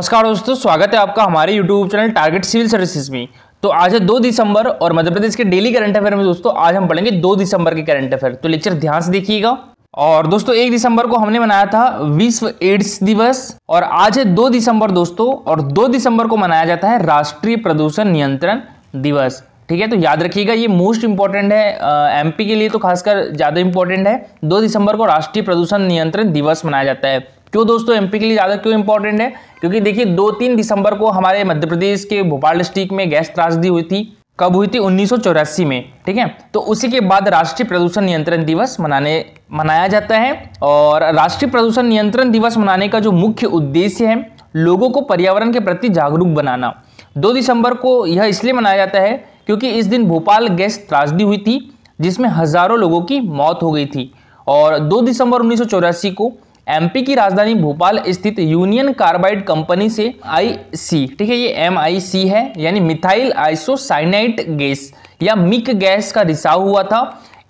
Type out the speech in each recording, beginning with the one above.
नमस्कार दोस्तों, स्वागत है आपका हमारे YouTube channel target civil services में। तो आज है 2 दिसंबर और मध्य प्रदेश के डेली करंट अफेयर में दोस्तों आज हम पढ़ेंगे 2 दिसंबर के करंट अफेयर। तो लेक्चर ध्यान से देखिएगा। और दोस्तों 1 दिसंबर को हमने मनाया था विश्व एड्स दिवस और आज है 2 दिसंबर दोस्तों, और 2 दिसंबर को मनाया जाता है राष्ट्रीय प्रदूषण नियंत्रण दिवस। ठीक है, तो याद रखिएगा ये मोस्ट इंपॉर्टेंट है, एमपी के लिए तो खासकर ज्यादा इंपॉर्टेंट है। 2 दिसंबर को राष्ट्रीय प्रदूषण नियंत्रण दिवस मनाया जाता है। क्यों दोस्तों एमपी के लिए ज्यादा क्यों इंपॉर्टेंट है? क्योंकि देखिए 2-3 दिसंबर को हमारे मध्य प्रदेश के भोपाल डिस्ट्रिक्ट में गैस त्रासदी हुई थी। कब हुई थी? 1984 में। ठीक है, तो उसी के बाद राष्ट्रीय प्रदूषण नियंत्रण दिवस मनाया जाता है। और राष्ट्रीय प्रदूषण नियंत्रण दिवस मनाने का जो मुख्य उद्देश्य है लोगों को पर्यावरण के प्रति जागरूक बनाना। 2 दिसंबर को यह इसलिए मनाया जाता है क्योंकि इस दिन भोपाल गैस त्रासदी हुई थी जिसमें हजारों लोगों की मौत हो गई थी। और 2 दिसंबर 1984 को एमपी की राजधानी भोपाल स्थित यूनियन कार्बाइड कंपनी से आईसी, ठीक है, ये MIC है यानी मिथाइल आइसोसाइनाइड गैस या मिक गैस का रिसाव हुआ था।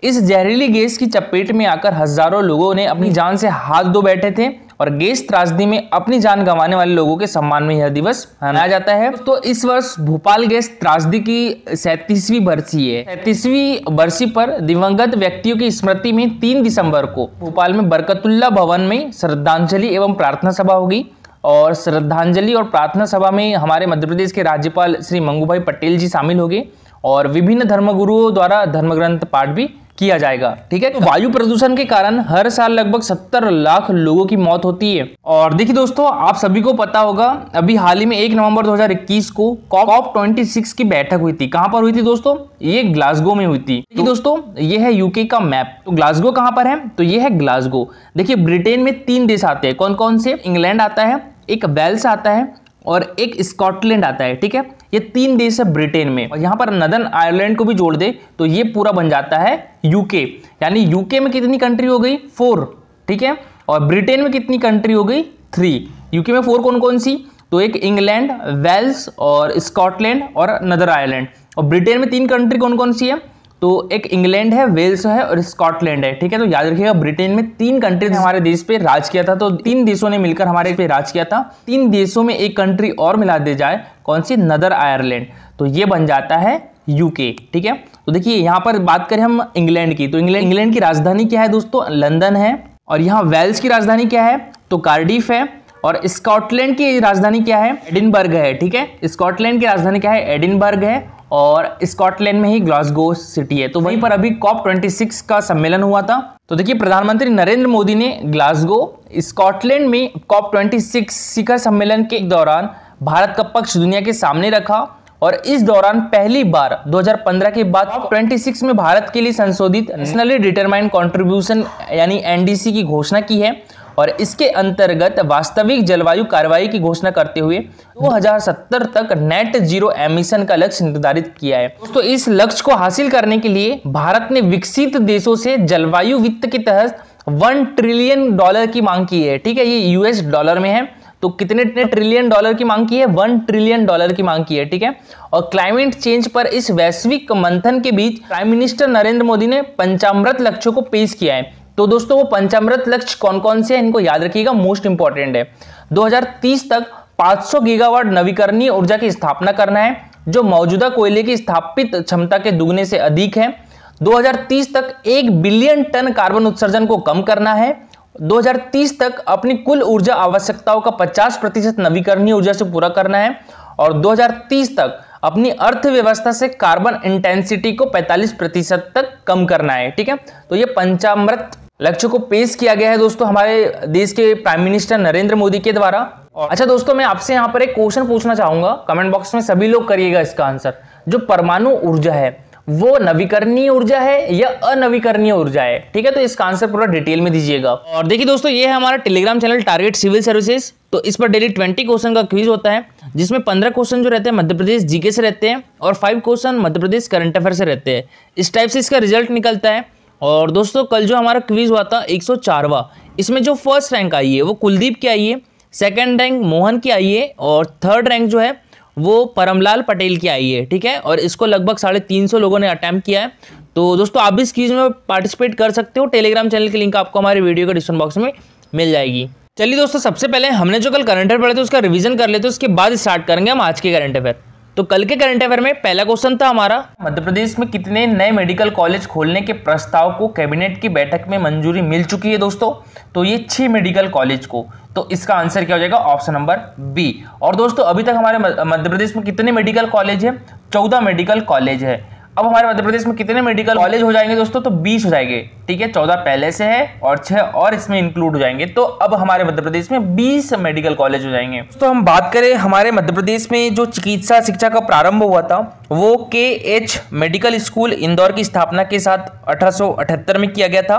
इस जहरीली गैस की चपेट में आकर हजारों लोगों ने अपनी जान से हाथ धो बैठे थे और गैस त्रासदी में अपनी जान गंवाने वाले लोगों के सम्मान में यह दिवस मनाया जाता है। तो इस वर्ष भोपाल गैस त्रासदी की 37वीं बरसी है। 37वीं बरसी पर दिवंगत व्यक्तियों की स्मृति में 3 दिसंबर को भोपाल में बरकतुल्ला भवन में श्रद्धांजलि एवं प्रार्थना सभा होगी। और श्रद्धांजलि और प्रार्थना सभा में हमारे मध्य प्रदेश के राज्यपाल श्री मंगूभाई पटेल जी शामिल होंगे और विभिन्न धर्मगुरुओं द्वारा धर्मग्रंथ पाठ भी किया जाएगा। ठीक है, तो वायु प्रदूषण के कारण हर साल लगभग 70 लाख लोगों की मौत होती है। और देखिए दोस्तों, आप सभी को पता होगा अभी हाल ही में 1 नवंबर 2021 को COP26 की बैठक हुई थी। कहां पर हुई थी दोस्तों? ये ग्लासगो में हुई थी। देखिए दोस्तों, ये है यूके का मैप। तो ग्लासगो कहां पर है? तो ये है ग्लासगो। देखिए ब्रिटेन में 3 देश आते हैं। कौन कौन से? इंग्लैंड आता है, एक वेल्स आता है और एक स्कॉटलैंड आता है। ठीक है, ये 3 देश है ब्रिटेन में। और यहाँ पर नदर्न आयरलैंड को भी जोड़ दे तो ये पूरा बन जाता है यूके। यानी यूके में कितनी कंट्री हो गई? 4। ठीक है, और ब्रिटेन में कितनी कंट्री हो गई? 3। यूके में 4 कौन कौन सी? तो एक इंग्लैंड, वेल्स और स्कॉटलैंड और नदर्न आयरलैंड। और ब्रिटेन में 3 कंट्री कौन कौन सी है? तो एक इंग्लैंड है, वेल्स है और स्कॉटलैंड है। ठीक है, तो याद रखिएगा ब्रिटेन में 3 कंट्रीज हमारे देश पे राज किया था। तो 3 देशों ने मिलकर हमारे पे राज किया था। 3 देशों में एक कंट्री और मिला दे जाए, कौन सी? नदर आयरलैंड, तो ये बन जाता है यूके। ठीक है, तो देखिए यहाँ पर बात करें हम इंग्लैंड की, तो इंग्लैंड की राजधानी क्या है दोस्तों? लंदन है। और यहाँ वेल्स की राजधानी क्या है? तो कार्डिफ है। और स्कॉटलैंड की राजधानी क्या है? एडिनबर्ग है। ठीक है, स्कॉटलैंड की राजधानी क्या है? एडिनबर्ग है। और स्कॉटलैंड में ही ग्लासगो सिटी है। तो वहीं पर अभी COP26 का सम्मेलन हुआ था। तो देखिए प्रधानमंत्री नरेंद्र मोदी ने ग्लासगो स्कॉटलैंड में COP26 शिखर सम्मेलन के दौरान भारत का पक्ष दुनिया के सामने रखा। और इस दौरान पहली बार 2015 के बाद COP26 में भारत के लिए संशोधित नेशनली डिटरमाइंड कंट्रीब्यूशन यानी NDC की घोषणा की है। और इसके अंतर्गत वास्तविक जलवायु कार्रवाई की घोषणा करते हुए 2070 तक नेट जीरो एमिशन का लक्ष्य निर्धारित किया है। दोस्तों इस लक्ष्य को हासिल करने के लिए भारत ने विकसित देशों से जलवायु वित्त के तहत $1 ट्रिलियन की मांग की है। ठीक है, ये US डॉलर में है। तो कितने ट्रिलियन डॉलर की मांग की है? $1 ट्रिलियन की मांग की है। ठीक है, और क्लाइमेट चेंज पर इस वैश्विक मंथन के बीच प्राइम मिनिस्टर नरेंद्र मोदी ने पंचामृत लक्ष्यों को पेश किया है। तो दोस्तों वो पंचामृत लक्ष्य कौन कौन से हैं इनको याद रखिएगा, मोस्ट इंपॉर्टेंट है। 2030 तक 500 गीगावाट नवीकरणीय ऊर्जा की स्थापना करना है जो मौजूदा कोयले की स्थापित क्षमता के दुगने से अधिक है। 2030 तक 1 बिलियन टन कार्बन उत्सर्जन को कम करना है। 2030 तक अपनी कुल ऊर्जा आवश्यकताओं का 50% नवीकरणीय ऊर्जा से पूरा करना है। और 2030 तक अपनी अर्थव्यवस्था से कार्बन इंटेंसिटी को 45% तक कम करना है। ठीक है, तो ये पंचामृत लक्ष्य को पेश किया गया है दोस्तों हमारे देश के प्राइम मिनिस्टर नरेंद्र मोदी के द्वारा। अच्छा दोस्तों, मैं आपसे यहाँ पर एक क्वेश्चन पूछना चाहूंगा, कमेंट बॉक्स में सभी लोग करिएगा इसका आंसर। जो परमाणु ऊर्जा है वो नवीकरणीय ऊर्जा है या अनवीकरणीय ऊर्जा है? ठीक है, तो इसका आंसर पूरा डिटेल में दीजिएगा। और देखिए दोस्तों, ये है हमारा Telegram channel target civil services. तो इस पर डेली 20 क्वेश्चन का क्विज होता है जिसमें 15 क्वेश्चन जो रहते हैं मध्य प्रदेश जीके से रहते हैं और 5 question Madhya Pradesh current affair से रहते हैं। इस टाइप से इसका रिजल्ट निकलता है। और दोस्तों कल जो हमारा क्विज हुआ था 104वां, इसमें जो फर्स्ट रैंक आई है वो कुलदीप की आई है, सेकंड रैंक मोहन की आई है और थर्ड रैंक जो है वो परमलाल पटेल की आई है। ठीक है, और इसको लगभग 350 लोगों ने अटेम्प्ट किया है। तो दोस्तों आप भी इस क्विज में पार्टिसिपेट कर सकते हो। टेलीग्राम चैनल की लिंक आपको हमारे वीडियो के डिस्क्रिप्शन बॉक्स में मिल जाएगी। चलिए दोस्तों, सबसे पहले हमने जो कल करंट अफेयर पढ़े थे उसका रिवीजन कर लेते हैं, उसके बाद स्टार्ट करेंगे हम आज के करंट अफेयर। तो कल के करंट अफेयर में पहला क्वेश्चन था हमारा, मध्य प्रदेश में कितने नए मेडिकल कॉलेज खोलने के प्रस्ताव को कैबिनेट की बैठक में मंजूरी मिल चुकी है दोस्तों? तो ये 6 मेडिकल कॉलेज को। तो इसका आंसर क्या हो जाएगा? Option number B. और दोस्तों अभी तक हमारे मध्य प्रदेश में कितने मेडिकल कॉलेज है? 14 मेडिकल कॉलेज है। अब हमारे मध्य प्रदेश में कितने मेडिकल कॉलेज हो जाएंगे दोस्तों? तो 20 हो जाएंगे, ठीक है। 14 पहले से है और 6 और इसमें इंक्लूड हो जाएंगे, तो अब हमारे मध्य प्रदेश में 20 मेडिकल कॉलेज हो जाएंगे। तो हम बात करें हमारे मध्य प्रदेश में जो चिकित्सा शिक्षा का प्रारंभ हुआ था वो KH मेडिकल स्कूल इंदौर की स्थापना के साथ 1878 में किया गया था।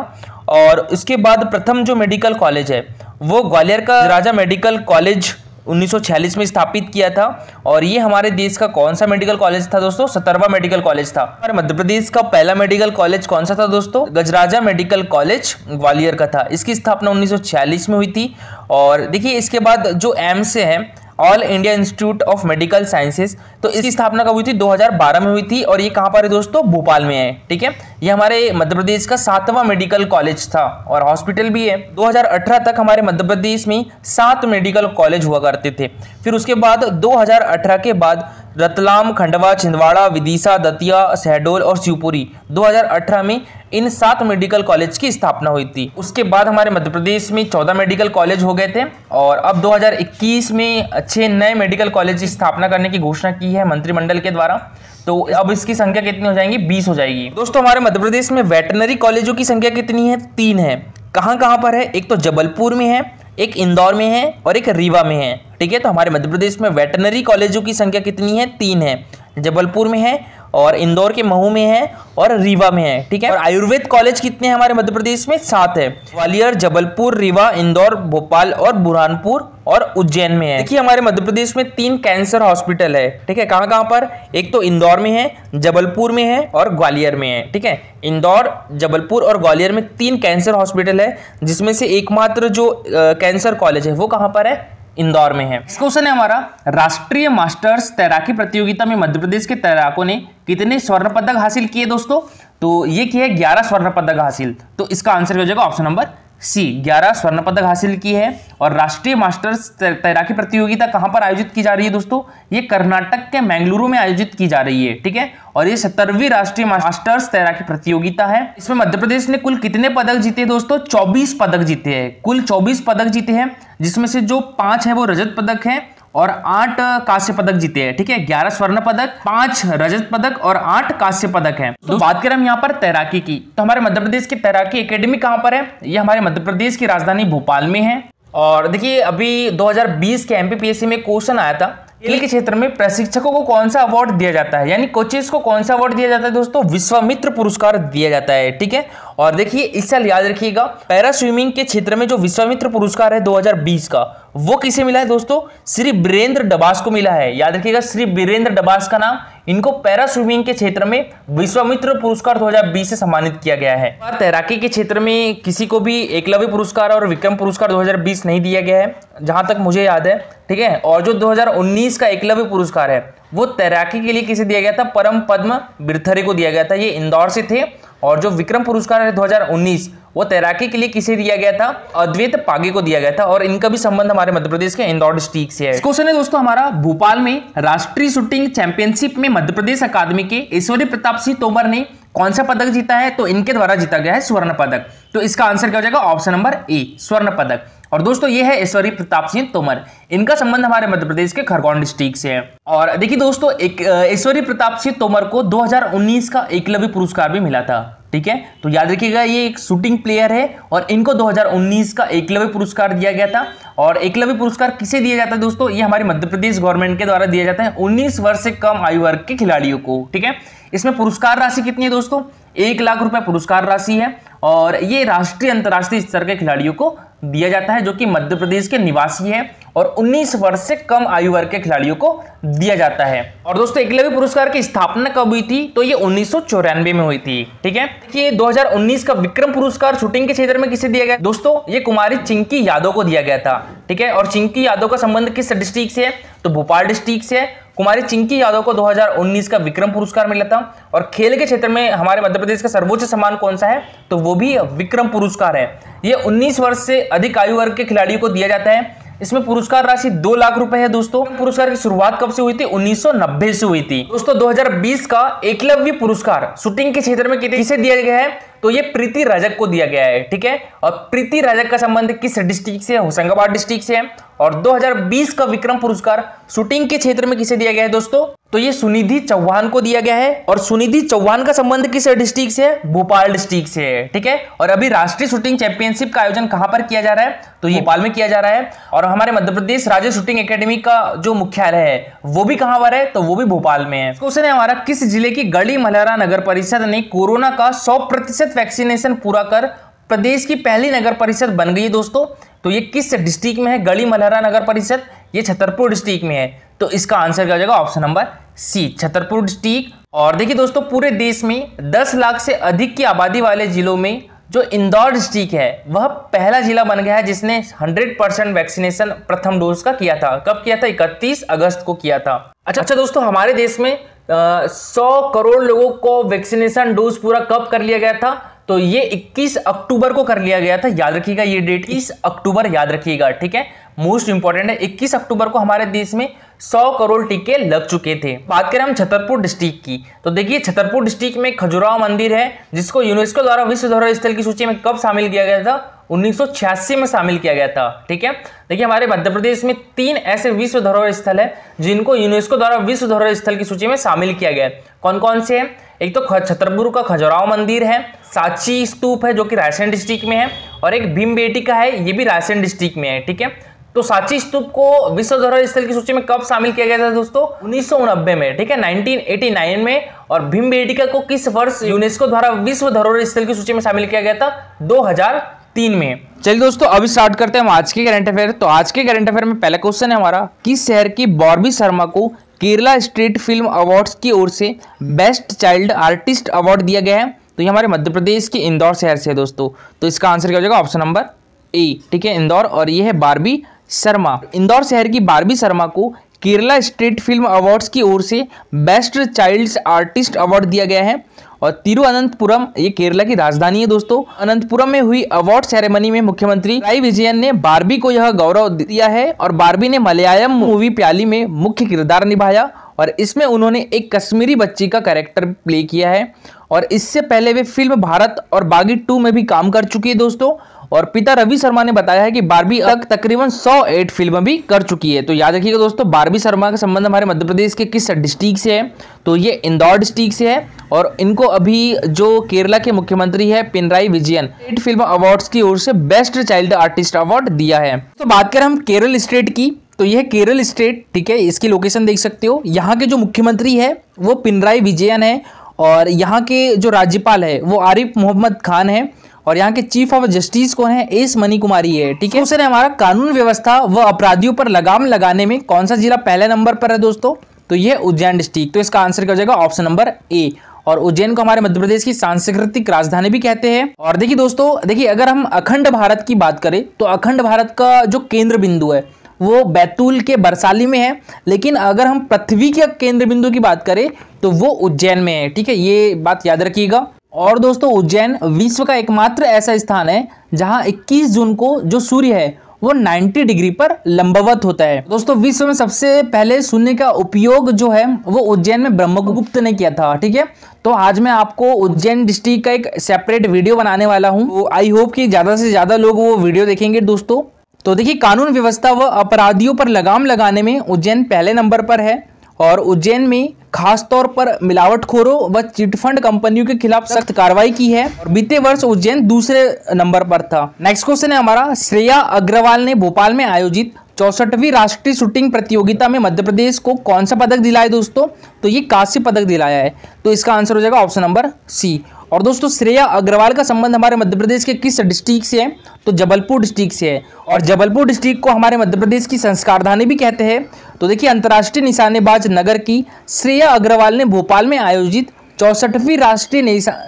और उसके बाद प्रथम जो मेडिकल कॉलेज है वो ग्वालियर का राजा मेडिकल कॉलेज 1946 में स्थापित किया था। और ये हमारे देश का कौन सा मेडिकल कॉलेज था दोस्तों? 17वां मेडिकल कॉलेज था। हमारे मध्य प्रदेश का पहला मेडिकल कॉलेज कौन सा था दोस्तों? गजराजा मेडिकल कॉलेज ग्वालियर का था। इसकी स्थापना 1946 में हुई थी। और देखिए इसके बाद जो एम्स है, all India institute of medical sciences, तो इसकी स्थापना कब हुई थी? 2012 में हुई थी। और ये कहाँ पर है दोस्तों? भोपाल में है, ठीक है। ये हमारे मध्य प्रदेश का 7वां मेडिकल कॉलेज था और हॉस्पिटल भी है। 2018 तक हमारे मध्य प्रदेश में 7 मेडिकल कॉलेज हुआ करते थे। फिर उसके बाद 2018 के बाद रतलाम, खंडवा, छिंदवाड़ा, विदिशा, दतिया, शहडोल और शिवपुरी 2018 में इन 7 मेडिकल कॉलेज की स्थापना हुई थी। उसके बाद हमारे मध्य प्रदेश में 14 मेडिकल कॉलेज हो गए थे। और अब 2021 में 6 नए मेडिकल कॉलेज की स्थापना करने की घोषणा की है मंत्रिमंडल के द्वारा। तो अब इसकी संख्या कितनी हो जाएंगी? 20 हो जाएगी। दोस्तों हमारे मध्य प्रदेश में वेटनरी कॉलेजों की संख्या कितनी है? 3 है। कहाँ कहाँ पर है? एक तो जबलपुर में है, एक इंदौर में है और एक रीवा में है, ठीक है। तो हमारे मध्य प्रदेश में वेटनरी कॉलेजों की संख्या कितनी है? 3 है। जबलपुर में है और इंदौर के महू में है और रीवा में है, ठीक है। और आयुर्वेद कॉलेज कितने हैं हमारे मध्य प्रदेश में? 7 है। ग्वालियर, जबलपुर, रीवा, इंदौर, भोपाल और बुरहानपुर और उज्जैन में है। देखिए हमारे मध्य प्रदेश में 3 कैंसर हॉस्पिटल है, ठीक है। कहाँ कहाँ पर? एक तो इंदौर में है, जबलपुर में है और ग्वालियर में है, ठीक है। इंदौर, जबलपुर और ग्वालियर में 3 कैंसर हॉस्पिटल है, जिसमें से एकमात्र जो कैंसर कॉलेज है वो कहाँ पर है? इंदौर में है। इस क्वेश्चन है हमारा, राष्ट्रीय मास्टर्स तैराकी प्रतियोगिता में मध्य प्रदेश के तैराकों ने कितने स्वर्ण पदक हासिल किए दोस्तों? तो ये किया है 11 स्वर्ण पदक हासिल। तो इसका आंसर हो जाएगा ऑप्शन नंबर सी, 11 स्वर्ण पदक हासिल की है। और राष्ट्रीय मास्टर्स तैराकी प्रतियोगिता कहां पर आयोजित की जा रही है दोस्तों? ये कर्नाटक के मैंगलुरु में आयोजित की जा रही है, ठीक है। और ये 17वीं राष्ट्रीय मास्टर्स तैराकी प्रतियोगिता है। इसमें मध्य प्रदेश ने कुल कितने पदक जीते दोस्तों? 24 पदक जीते हैं। कुल 24 पदक जीते हैं, जिसमें से जो 5 है वो रजत पदक है और 8 कांस्य पदक जीते हैं, ठीक है। 11 स्वर्ण पदक, 5 रजत पदक और 8 कांस्य पदक हैं। तो बात करें हम यहाँ पर तैराकी की, तो हमारे मध्य प्रदेश की तैराकी एकेडमी कहाँ पर है? ये हमारे मध्य प्रदेश की राजधानी भोपाल में है। और देखिए अभी 2020 के MPPSC में क्वेश्चन आया था, खेल के क्षेत्र में प्रशिक्षकों को कौन सा अवार्ड दिया जाता है, यानी कोचेस को कौन सा अवार्ड दिया जाता है दोस्तों? विश्वामित्र पुरस्कार दिया जाता है, ठीक है। और देखिए इस साल याद रखिएगा, पैरा स्विमिंग के क्षेत्र में जो विश्वामित्र पुरस्कार है 2020 का, वो किसे मिला है दोस्तों? श्री बीरेंद्र डबास को मिला है। याद रखिएगा, श्री बीरेंद्र डबास का नाम, इनको पैरा स्विमिंग के क्षेत्र में विश्वामित्र पुरस्कार 2020 से सम्मानित किया गया है। तैराकी के क्षेत्र में किसी को भी एकलव्य पुरस्कार और विक्रम पुरस्कार 2020 नहीं दिया गया है, जहां तक मुझे याद है, ठीक है। और जो 2019 का एकलव्य पुरस्कार है वो तैराकी के लिए किसे दिया गया था? परम पद्म बिरथरे को दिया गया था, ये इंदौर से थे। और जो विक्रम पुरस्कार है 2019 वो तैराकी के लिए किसे दिया गया था? अद्वैत पागे को दिया गया था। और इनका भी संबंध हमारे मध्य प्रदेश के इंदौर डिस्ट्रिक्ट से है। क्वेश्चन है दोस्तों हमारा, भोपाल में राष्ट्रीय शूटिंग चैंपियनशिप में मध्य प्रदेश अकादमी के ऐश्वर्य प्रताप सिंह तोमर ने कौन सा पदक जीता है? तो इनके द्वारा जीता गया है स्वर्ण पदक। तो इसका आंसर क्या हो जाएगा? ऑप्शन नंबर ए, स्वर्ण पदक। और दोस्तों ये है ऐश्वर्य प्रताप सिंह तोमर, इनका संबंध हमारे मध्य प्रदेश के खरगोन डिस्ट्रिक्ट से है। और देखिए दोस्तों, एक ऐश्वर्य प्रताप सिंह तोमर को 2019 का एकलव्य पुरस्कार भी मिला था, ठीक है। तो याद रखिएगा, ये एक शूटिंग प्लेयर है और इनको 2019 का एकलव्य पुरस्कार दिया गया था। और एकलव्य पुरस्कार किसे दिया जाता है दोस्तों? ये हमारे मध्य प्रदेश गवर्नमेंट के द्वारा दिया जाता है 19 वर्ष से कम आयु वर्ग के खिलाड़ियों को, ठीक है। इसमें पुरस्कार राशि कितनी है दोस्तों? 1 लाख रुपए पुरस्कार राशि है। और ये राष्ट्रीय अंतर्राष्ट्रीय स्तर के खिलाड़ियों को दिया जाता है जो कि मध्य प्रदेश के निवासी है और 19 वर्ष से कम आयु वर्ग के खिलाड़ियों को दिया जाता है। और दोस्तों एकलव्य पुरस्कार की स्थापना कब हुई थी? तो ये 1994 में हुई थी, ठीक है। देखिए 2019 का विक्रम पुरस्कार शूटिंग के क्षेत्र में किसे दिया गया दोस्तों? ये कुमारी चिंकी यादव को दिया गया था, ठीक है। और चिंकी यादव का संबंध किस डिस्ट्रिक्ट से है? तो भोपाल डिस्ट्रिक्ट से है। कुमारी चिंकी यादव को 2019 का विक्रम पुरस्कार मिला था। और खेल के क्षेत्र में हमारे मध्य प्रदेश का सर्वोच्च सम्मान कौन सा है, तो वो भी विक्रम पुरस्कार है। ये 19 वर्ष से अधिक आयु वर्ग के खिलाड़ियों को दिया जाता है। इसमें पुरस्कार राशि 2 लाख रुपए है दोस्तों। पुरस्कार की शुरुआत कब से हुई थी, 1990 से हुई थी दोस्तों। 2020 का एकलव्य पुरस्कार शूटिंग के क्षेत्र में किसे दिया गया है, तो ये प्रीति रजक को दिया गया है, ठीक है। और प्रीति रजक का संबंध किस डिस्ट्रिक्ट से है, होशंगाबाद डिस्ट्रिक्ट से है। और 2020 का विक्रम पुरस्कार शूटिंग के क्षेत्र में किसे दिया गया है दोस्तों, तो ये सुनिधि चौहान को दिया गया है। और सुनिधि चौहान का संबंध किस डिस्ट्रिक्ट से है, भोपाल डिस्ट्रिक्ट से है, ठीक है। और अभी राष्ट्रीय शूटिंग चैंपियनशिप का आयोजन कहां पर किया जा रहा है, तो ये भोपाल में किया जा रहा है। और हमारे मध्य प्रदेश राज्य शूटिंग एकेडमी का जो मुख्यालय है वो भी कहां पर है, तो वो भी भोपाल में है। क्वेश्चन है हमारा, किस जिले की गढ़ी मल्हारा नगर परिषद ने कोरोना का 100% वैक्सीनेशन पूरा कर प्रदेश की पहली नगर परिषद बन गई है दोस्तों। तो ये किस डिस्ट्रिक्ट में है, गढ़ी मल्हारा नगर परिषद, ये छतरपुर डिस्ट्रिक्ट में है। तो इसका आंसर क्या हो जाएगा, option number C, Chhatarpur district. और देखिए दोस्तों, पूरे देश में 10 लाख से अधिक की आबादी वाले जिलों में जो इंदौर डिस्ट्रिक्ट है वह पहला जिला बन गया है जिसने 100% वैक्सीनेशन प्रथम डोज का किया था। कब किया था, 31 अगस्त को किया था। अच्छा दोस्तों, हमारे देश में 100 करोड़ लोगों को वैक्सीनेशन डोज पूरा कब कर लिया गया था, तो ये 21 अक्टूबर को कर लिया गया था। याद रखिएगा ये डेट, 21 अक्टूबर याद रखिएगा, ठीक है, मोस्ट इंपॉर्टेंट है। 21 अक्टूबर को हमारे देश में 100 करोड़ टीके लग चुके थे। बात करें हम छतरपुर डिस्ट्रिक्ट की, तो देखिए छतरपुर डिस्ट्रिक्ट में खजुराहो मंदिर है जिसको यूनेस्को द्वारा विश्व धरोहर स्थल की सूची में कब शामिल किया गया था, 1986 में शामिल किया गया था, ठीक है। देखिए हमारे मध्य प्रदेश में 3 ऐसे विश्व धरोहर स्थल है जिनको यूनेस्को द्वारा विश्व धरोहर स्थल की सूची में शामिल किया गया है। कौन कौन से हैं, एक तो छतरपुर का खजुराहो मंदिर है, सांची स्तूप है जो कि रायसेन डिस्ट्रिक्ट में है, और एक भीमबेटका है, ये भी रायसेन डिस्ट्रिक्ट में है, ठीक है। तो सांची स्तूप को विश्व धरोहर स्थल की सूची में कब शामिल किया गया था दोस्तों, 1989 में, ठीक है, 1989 में। और भीमबेटका को किस वर्ष यूनेस्को द्वारा विश्व धरोहर स्थल की सूची में शामिल किया गया था, 2003 में। चलिए दोस्तों, अभी स्टार्ट करते हैं हम आज के करंट अफेयर। तो आज के करंट अफेयर में पहला क्वेश्चन है हमारा, किस शहर की बॉर्बी शर्मा को केरला स्टेट फिल्म अवार्ड्स की ओर से बेस्ट चाइल्ड आर्टिस्ट अवार्ड दिया गया है, तो ये हमारे मध्य प्रदेश के इंदौर शहर से है दोस्तों। तो इसका आंसर क्या हो जाएगा, ऑप्शन नंबर ए, ठीक है, इंदौर। और ये है बार्बी शर्मा। इंदौर शहर की बार्बी शर्मा को केरला स्टेट फिल्म अवार्ड्स की ओर से बेस्ट चाइल्ड आर्टिस्ट अवार्ड दिया गया है। और तिरुअनंतपुरम, ये केरला की राजधानी है दोस्तों, अनंतपुरम में हुई अवार्ड सेरेमनी में मुख्यमंत्री पिनराई विजयन ने बार्बी को यह गौरव दिया है। और बार्बी ने मलयालम मूवी प्याली में मुख्य किरदार निभाया और इसमें उन्होंने एक कश्मीरी बच्ची का कैरेक्टर प्ले किया है। और इससे पहले वे फिल्म भारत और बागी 2 में भी काम कर चुकी है दोस्तों। और पिता रवि शर्मा ने बताया है कि बार्बी तक तकरीबन 108 फिल्म भी कर चुकी है। तो याद रखिएगा दोस्तों, बार्बी शर्मा का संबंध हमारे मध्य प्रदेश के किस डिस्ट्रिक्ट से है, तो ये इंदौर डिस्ट्रिक्ट से है। और इनको अभी जो केरला के मुख्यमंत्री है Pinarayi Vijayan, state film awards की ओर से बेस्ट चाइल्ड आर्टिस्ट अवार्ड दिया है। तो बात करें हम केरल स्टेट की, तो यह केरल स्टेट, ठीक है, इसकी लोकेशन देख सकते हो। यहाँ के जो मुख्यमंत्री है वो पिनराई विजयन है और यहाँ के जो राज्यपाल है वो आरिफ मोहम्मद खान है। और यहाँ के चीफ ऑफ जस्टिस कौन है, एस मनी कुमारी है, ठीक है। दूसरा हमारा कानून व्यवस्था व अपराधियों पर लगाम लगाने में कौन सा जिला पहले नंबर पर है दोस्तों, तो ये उज्जैन डिस्ट्रिक्ट। तो इसका आंसर क्या हो जाएगा, ऑप्शन नंबर ए। और उज्जैन को हमारे मध्य प्रदेश की सांस्कृतिक राजधानी भी कहते हैं। और देखिए दोस्तों, देखिए अगर हम अखंड भारत की बात करें तो अखंड भारत का जो केंद्र बिंदु है वो बैतूल के बरसाली में है, लेकिन अगर हम पृथ्वी के केंद्र बिंदु की बात करें तो वो उज्जैन में है, ठीक है, ये बात याद रखिएगा। और दोस्तों, उज्जैन विश्व का एकमात्र ऐसा स्थान है जहां 21 जून को जो सूर्य है वो 90 डिग्री पर लंबवत होता है। दोस्तों, विश्व में सबसे पहले शून्य का उपयोग जो है वो उज्जैन में ब्रह्मगुप्त ने किया था, ठीक है। तो आज मैं आपको उज्जैन डिस्ट्रिक्ट का एक सेपरेट वीडियो बनाने वाला हूँ, तो आई होप कि ज्यादा से ज्यादा लोग वो वीडियो देखेंगे दोस्तों। तो देखिए, कानून व्यवस्था व अपराधियों पर लगाम लगाने में उज्जैन पहले नंबर पर है। और उज्जैन में खास तौर पर मिलावटखोरों व चिटफंड कंपनियों के खिलाफ सख्त कार्रवाई की है। और बीते वर्ष उज्जैन दूसरे नंबर पर था। नेक्स्ट क्वेश्चन है हमारा, श्रेया अग्रवाल ने भोपाल में आयोजित 64वीं राष्ट्रीय शूटिंग प्रतियोगिता में मध्य प्रदेश को कौन सा पदक दिलाया दोस्तों, तो ये कांस्य पदक दिलाया है। तो इसका आंसर हो जाएगा ऑप्शन नंबर सी। और दोस्तों, श्रेया अग्रवाल का संबंध हमारे मध्य प्रदेश के किस डिस्ट्रिक्ट से है, तो जबलपुर डिस्ट्रिक्ट से है। और जबलपुर डिस्ट्रिक्ट को हमारे मध्य प्रदेश की संस्कारधानी भी कहते हैं। तो देखिए, अंतर्राष्ट्रीय निशानेबाज नगर की श्रेया अग्रवाल ने भोपाल में आयोजित 64वीं राष्ट्रीय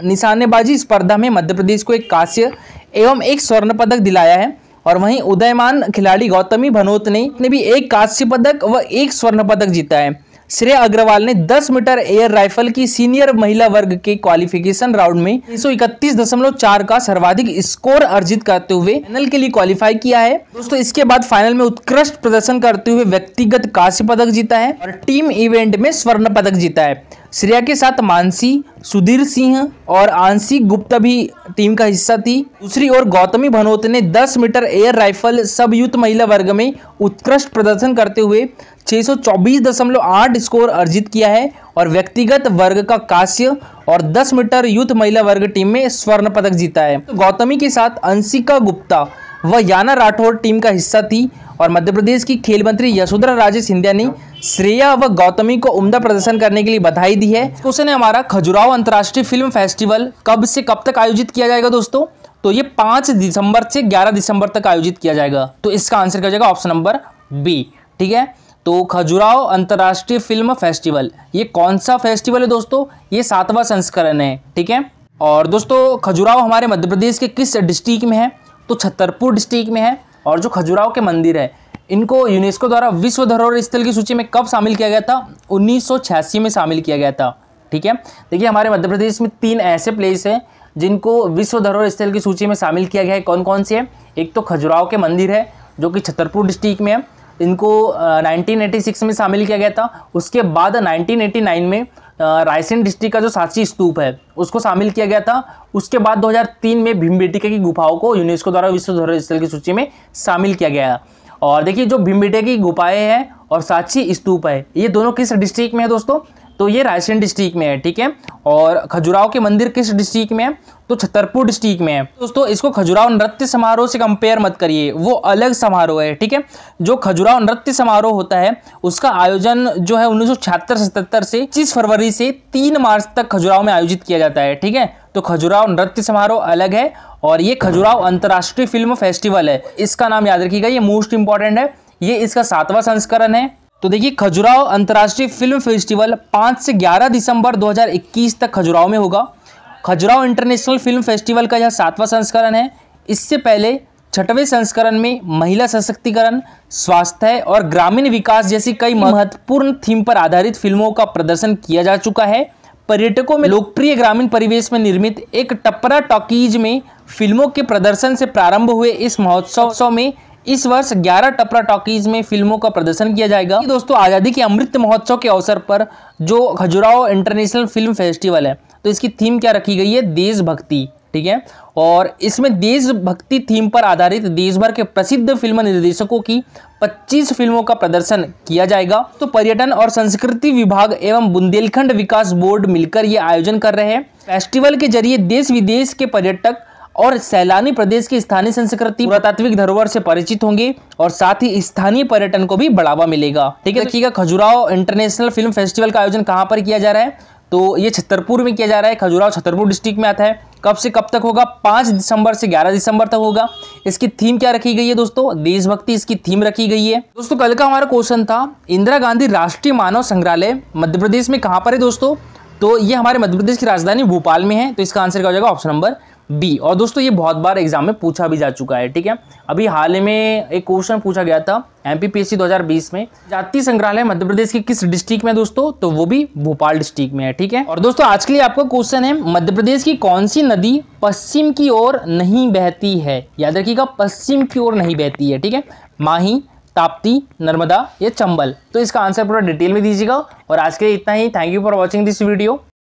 निशानेबाजी स्पर्धा में मध्य प्रदेश को एक कांस्य एवं एक स्वर्ण पदक दिलाया है। और वहीं उदयमान खिलाड़ी गौतमी भनोत ने भी एक कांस्य पदक व एक स्वर्ण पदक जीता है। श्रेया अग्रवाल ने 10 मीटर एयर राइफल की सीनियर महिला वर्ग के क्वालिफिकेशन राउंड में 331.4 का सर्वाधिक स्कोर अर्जित करते हुए फाइनल के लिए क्वालिफाई किया है। दोस्तों इसके बाद फाइनल में उत्कृष्ट प्रदर्शन करते हुए व्यक्तिगत कांस्य पदक जीता है और टीम इवेंट में स्वर्ण पदक जीता है। श्रेया के साथ मानसी, सुधीर सिंह और आंशी गुप्ता भी टीम का हिस्सा थी। दूसरी ओर गौतमी भनोत ने 10 मीटर एयर राइफल सब यूथ महिला वर्ग में उत्कृष्ट प्रदर्शन करते हुए 624.8 स्कोर अर्जित किया है और व्यक्तिगत वर्ग का कांस्य और 10 मीटर यूथ महिला वर्ग टीम में स्वर्ण पदक जीता है। तो गौतमी के साथ अंशिका गुप्ता व याना राठौर टीम का हिस्सा थी और मध्य प्रदेश की खेल मंत्री यशोधरा राजे सिंधिया ने श्रेया व गौतमी को उम्दा प्रदर्शन करने के लिए बधाई दी है। क्वेश्चन है हमारा, खजुराहो अंतर्राष्ट्रीय फिल्म फेस्टिवल कब से कब तक आयोजित किया जाएगा दोस्तों? तो ये 5 दिसंबर से 11 दिसंबर तक आयोजित किया जाएगा। तो इसका आंसर क्या हो जाएगा? Option number B. ठीक है, तो खजुराहो अंतर्राष्ट्रीय फिल्म फेस्टिवल ये कौन सा फेस्टिवल है दोस्तों? ये 7वां संस्करण है। ठीक है, और दोस्तों खजुराहो हमारे मध्य प्रदेश के किस डिस्ट्रिक्ट में है? तो छतरपुर डिस्ट्रिक्ट में है। और जो खजुराहो के मंदिर है इनको यूनेस्को द्वारा विश्व धरोहर स्थल की सूची में कब शामिल किया गया था? 1986 में शामिल किया गया था। ठीक है, देखिए हमारे मध्य प्रदेश में 3 ऐसे प्लेस हैं जिनको विश्व धरोहर स्थल की सूची में शामिल किया गया है। कौन कौन से हैं? एक तो खजुराहो के मंदिर है जो कि छतरपुर डिस्ट्रिक्ट में है, इनको 1986 में शामिल किया गया था। उसके बाद 1989 में रायसेन डिस्ट्रिक्ट का जो सांची स्तूप है उसको शामिल किया गया था। उसके बाद 2003 में भीमबेटका की गुफाओं को यूनेस्को द्वारा विश्व धरोहर स्थल की सूची में शामिल किया गया। और देखिए जो भीमबेटका की गुफाएं हैं और सांची स्तूप है ये दोनों किस डिस्ट्रिक्ट में है दोस्तों? तो ये रायसेन डिस्ट्रिक्ट में है। ठीक है, और खजुराहो के मंदिर किस डिस्ट्रिक्ट में है? तो छतरपुर डिस्ट्रिक्ट में है। दोस्तों इसको खजुराहो नृत्य समारोह से कंपेयर मत करिए, वो अलग समारोह है। ठीक है, जो खजुराहो नृत्य समारोह होता है उसका आयोजन जो है 1976-77 से 25 फरवरी से 3 मार्च तक खजुराहो में आयोजित किया जाता है। ठीक है, तो खजुराहो नृत्य समारोह अलग है और ये खजुराहो अंतर्राष्ट्रीय फिल्म फेस्टिवल है। इसका नाम याद रखिएगा, ये मोस्ट इंपॉर्टेंट है, ये इसका 7वां संस्करण है। तो देखिए खजुराहो अंतर्राष्ट्रीय फिल्म फेस्टिवल 5 से 11 दिसंबर 2021 तक खजुराहो में होगा। खजुराहो इंटरनेशनल फिल्म फेस्टिवल का यह 7वां संस्करण है। इससे पहले 6वें संस्करण में महिला सशक्तिकरण, स्वास्थ्य और ग्रामीण विकास जैसी कई महत्वपूर्ण थीम पर आधारित फिल्मों का प्रदर्शन किया जा चुका है। पर्यटकों में लोकप्रिय ग्रामीण परिवेश में निर्मित एक टपरा टॉकीज में फिल्मों के प्रदर्शन से प्रारंभ हुए इस महोत्सव में इस वर्ष 11 टपरा टॉकीज में फिल्मों का प्रदर्शन किया जाएगा। दोस्तों आज़ादी के अमृत महोत्सव के अवसर पर जो खजुराहो इंटरनेशनल फिल्म फेस्टिवल है तो इसकी थीम क्या रखी गई है? देशभक्ति। ठीक है, और इसमें देशभक्ति थीम पर आधारित देश भर के प्रसिद्ध फिल्म निर्देशकों की 25 फिल्मों का प्रदर्शन किया जाएगा। तो पर्यटन और संस्कृति विभाग एवं बुंदेलखंड विकास बोर्ड मिलकर ये आयोजन कर रहे हैं। फेस्टिवल के जरिए देश विदेश के पर्यटक और सैलानी प्रदेश की स्थानीय संस्कृति, पुरातात्विक धरोहर से परिचित होंगे और साथ ही स्थानीय पर्यटन को भी बढ़ावा मिलेगा। ठीक है, देखिएगा खजुराहो इंटरनेशनल फिल्म फेस्टिवल का आयोजन कहाँ पर किया जा रहा है? तो ये छतरपुर में किया जा रहा है। खजुराहो छतरपुर डिस्ट्रिक्ट में आता है। कब से कब तक होगा? 5 दिसंबर से 11 दिसंबर तक होगा। इसकी थीम क्या रखी गई है दोस्तों? देशभक्ति इसकी थीम रखी गई है। दोस्तों कल का हमारा क्वेश्चन था इंदिरा गांधी राष्ट्रीय मानव संग्रहालय मध्य प्रदेश में कहाँ पर है दोस्तों? तो ये हमारे मध्य प्रदेश की राजधानी भोपाल में है। तो इसका आंसर क्या हो जाएगा? Option number B. और दोस्तों ये बहुत बार एग्जाम में पूछा भी जा चुका है। ठीक है, अभी हाल ही में एक क्वेश्चन पूछा गया था MPPSC 2020 में, जातीय संग्रहालय मध्य प्रदेश के किस डिस्ट्रिक्ट में दोस्तों? तो वो भी भोपाल डिस्ट्रिक्ट में है। ठीक है, और दोस्तों आज के लिए आपका क्वेश्चन है मध्य प्रदेश की कौन सी नदी पश्चिम की ओर नहीं बहती है? याद रखिएगा पश्चिम की ओर नहीं बहती है। ठीक है, माही, ताप्ती, नर्मदा या चंबल। तो इसका आंसर पूरा डिटेल में दीजिएगा। और आज के लिए इतना ही। Thank you for watching this video.